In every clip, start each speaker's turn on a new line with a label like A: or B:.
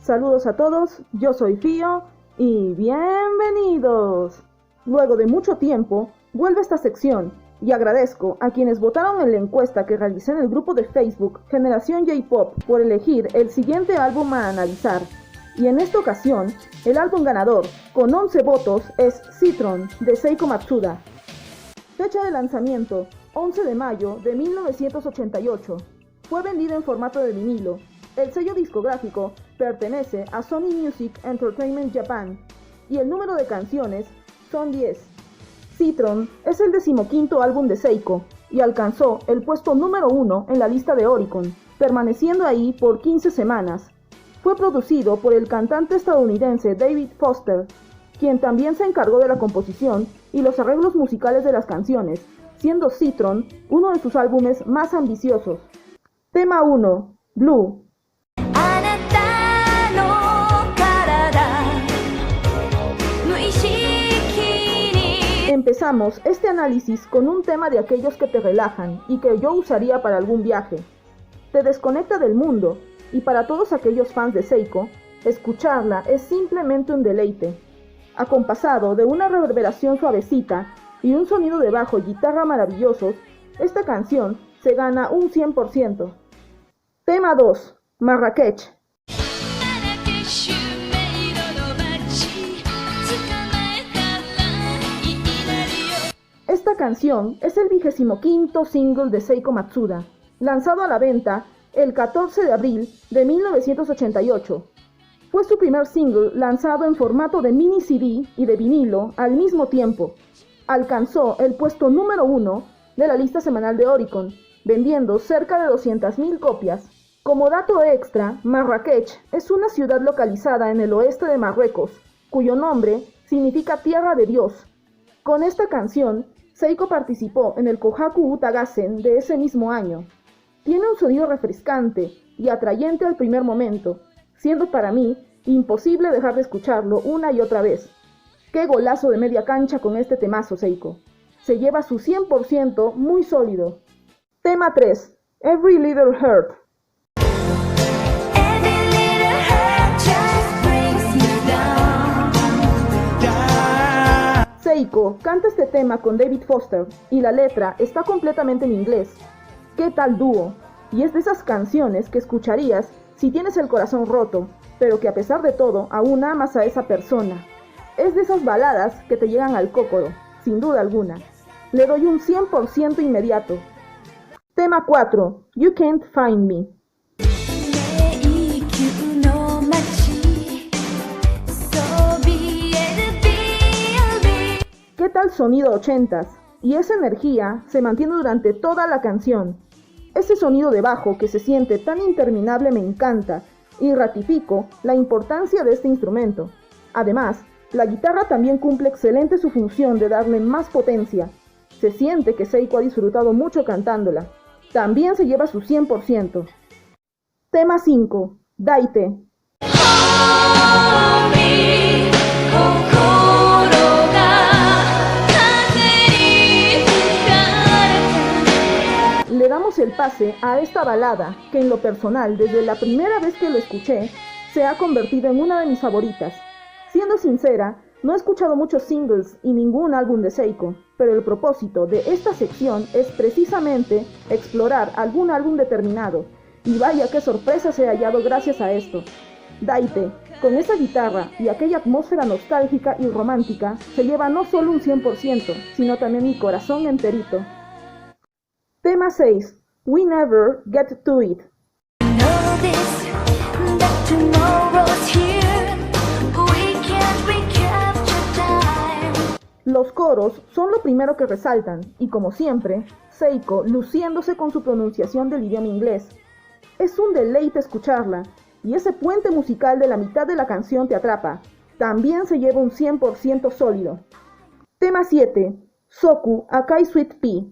A: Saludos a todos, yo soy Fío y bienvenidos. Luego de mucho tiempo, vuelve esta sección y agradezco a quienes votaron en la encuesta que realicé en el grupo de Facebook Generación J-Pop por elegir el siguiente álbum a analizar. Y en esta ocasión, el álbum ganador, con 11 votos, es Citron, de Seiko Matsuda. Fecha de lanzamiento, 11 de mayo de 1988. Fue vendido en formato de vinilo. El sello discográfico pertenece a Sony Music Entertainment Japan y el número de canciones son 10. Citron es el 15º álbum de Seiko y alcanzó el puesto número 1 en la lista de Oricon, permaneciendo ahí por 15 semanas. Fue producido por el cantante estadounidense David Foster, quien también se encargó de la composición y los arreglos musicales de las canciones, siendo Citron uno de sus álbumes más ambiciosos. Tema 1. Blue. Empezamos este análisis con un tema de aquellos que te relajan y que yo usaría para algún viaje. Te desconecta del mundo y para todos aquellos fans de Seiko, escucharla es simplemente un deleite. Acompasado de una reverberación suavecita y un sonido de bajo y guitarra maravillosos, esta canción se gana un 100%. Tema 2. Marrakech. Esta canción es el 25º single de Seiko Matsuda, lanzado a la venta el 14 de abril de 1988. Fue su primer single lanzado en formato de mini CD y de vinilo al mismo tiempo. Alcanzó el puesto número 1 de la lista semanal de Oricon, vendiendo cerca de 200.000 copias. Como dato extra, Marrakech es una ciudad localizada en el oeste de Marruecos, cuyo nombre significa Tierra de Dios. Con esta canción, Seiko participó en el Kohaku Utagassen de ese mismo año. Tiene un sonido refrescante y atrayente al primer momento, siendo para mí imposible dejar de escucharlo una y otra vez. ¡Qué golazo de media cancha con este temazo, Seiko! Se lleva su 100% muy sólido. Tema 3. Every Little Hurt. Seiko canta este tema con David Foster y la letra está completamente en inglés. ¿Qué tal dúo? Y es de esas canciones que escucharías si tienes el corazón roto, pero que a pesar de todo aún amas a esa persona. Es de esas baladas que te llegan al cócoro, sin duda alguna. Le doy un 100% inmediato. Tema 4. You Can't Find Me. ¿Qué tal sonido 80s? Y esa energía se mantiene durante toda la canción. Ese sonido de bajo que se siente tan interminable me encanta y ratifico la importancia de este instrumento. Además, la guitarra también cumple excelente su función de darle más potencia. Se siente que Seiko ha disfrutado mucho cantándola. También se lleva su 100%. Tema 5. Daite. Le damos el pase a esta balada que en lo personal, desde la primera vez que lo escuché, se ha convertido en una de mis favoritas. Siendo sincera, no he escuchado muchos singles y ningún álbum de Seiko, pero el propósito de esta sección es precisamente explorar algún álbum determinado, y vaya qué sorpresa se ha hallado gracias a esto. Daite, con esa guitarra y aquella atmósfera nostálgica y romántica, se lleva no solo un 100%, sino también mi corazón enterito. Tema 6. We Never Get to It. Los coros son lo primero que resaltan, y como siempre, Seiko luciéndose con su pronunciación del idioma inglés. Es un deleite escucharla, y ese puente musical de la mitad de la canción te atrapa. También se lleva un 100% sólido. Tema 7. Soku Akai Sweet Pea.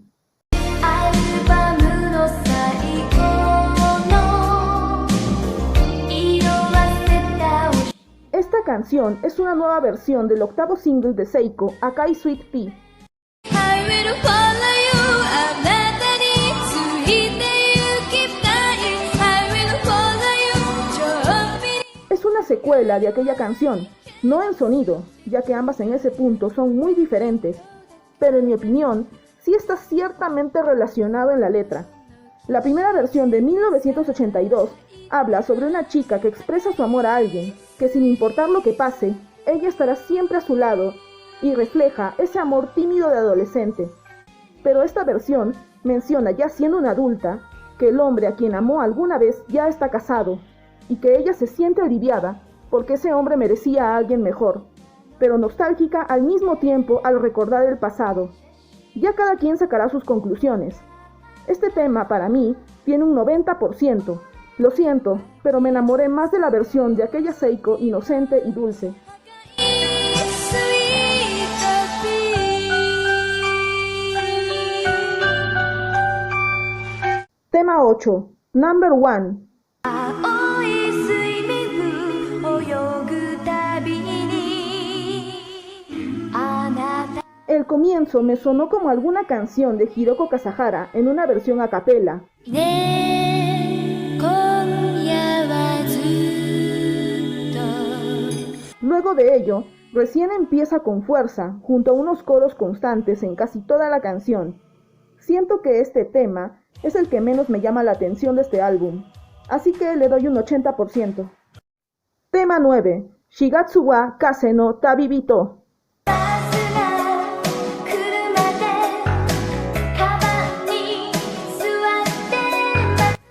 A: Esta canción es una nueva versión del octavo single de Seiko, Akai Sweet Pea. secuela de aquella canción, no en sonido, ya que ambas en ese punto son muy diferentes, pero en mi opinión, sí está ciertamente relacionado en la letra. La primera versión de 1982 habla sobre una chica que expresa su amor a alguien, que sin importar lo que pase, ella estará siempre a su lado, y refleja ese amor tímido de adolescente. Pero esta versión menciona, ya siendo una adulta, que el hombre a quien amó alguna vez ya está casado, y que ella se siente aliviada porque ese hombre merecía a alguien mejor, pero nostálgica al mismo tiempo al recordar el pasado. Ya cada quien sacará sus conclusiones. Este tema para mí tiene un 90%. Lo siento, pero me enamoré más de la versión de aquella Seiko inocente y dulce. Tema 8. Number 1. El comienzo me sonó como alguna canción de Hiroko Kasahara en una versión a capela. Luego de ello, recién empieza con fuerza, junto a unos coros constantes en casi toda la canción. Siento que este tema es el que menos me llama la atención de este álbum, así que le doy un 80%. Tema 9. Shigatsu wa Kase no Tabibi to.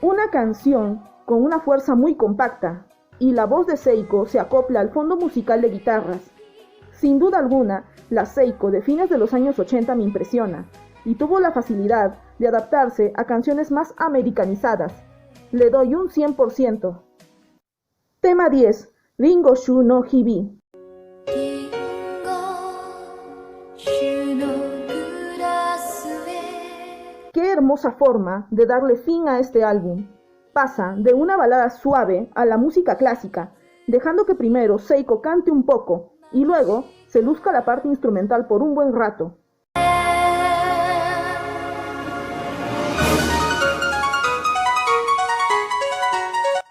A: Una canción con una fuerza muy compacta, y la voz de Seiko se acopla al fondo musical de guitarras. Sin duda alguna, la Seiko de fines de los años 80 me impresiona, y tuvo la facilidad de adaptarse a canciones más americanizadas. Le doy un 100%. Tema 10. Ringo Shu no Hibi. Qué hermosa forma de darle fin a este álbum. Pasa de una balada suave a la música clásica, dejando que primero Seiko cante un poco y luego se luzca la parte instrumental por un buen rato.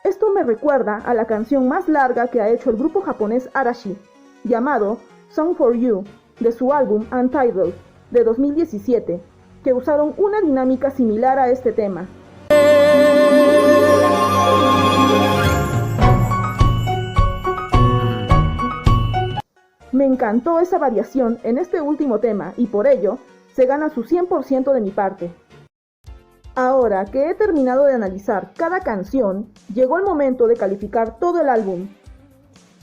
A: Esto me recuerda a la canción más larga que ha hecho el grupo japonés Arashi, llamado Song for You, de su álbum Untitled, de 2017, que usaron una dinámica similar a este tema. Me encantó esa variación en este último tema y por ello se gana su 100% de mi parte. Ahora que he terminado de analizar cada canción, llegó el momento de calificar todo el álbum.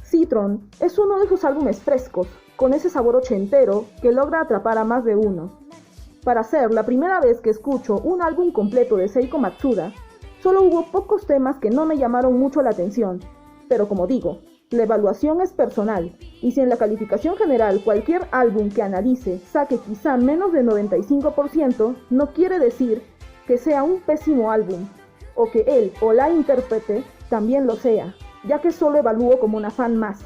A: Citron es uno de esos álbumes frescos, con ese sabor ochentero que logra atrapar a más de uno. Para ser la primera vez que escucho un álbum completo de Seiko Matsuda, solo hubo pocos temas que no me llamaron mucho la atención, pero como digo, la evaluación es personal, y si en la calificación general cualquier álbum que analice saque quizá menos de 95%, no quiere decir que sea un pésimo álbum, o que él o la intérprete también lo sea, ya que solo evalúo como una fan más.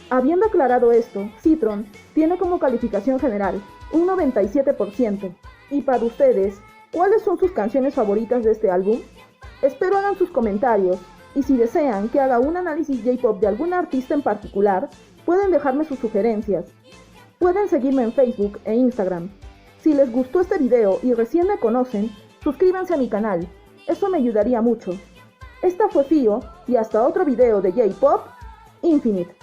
A: Habiendo aclarado esto, Citron tiene como calificación general un 97%. Y para ustedes, ¿cuáles son sus canciones favoritas de este álbum? Espero hagan sus comentarios, y si desean que haga un análisis J-Pop de algún artista en particular, pueden dejarme sus sugerencias. Pueden seguirme en Facebook e Instagram. Si les gustó este video y recién me conocen, suscríbanse a mi canal, eso me ayudaría mucho. Esta fue Fio, y hasta otro video de J-Pop Infinite.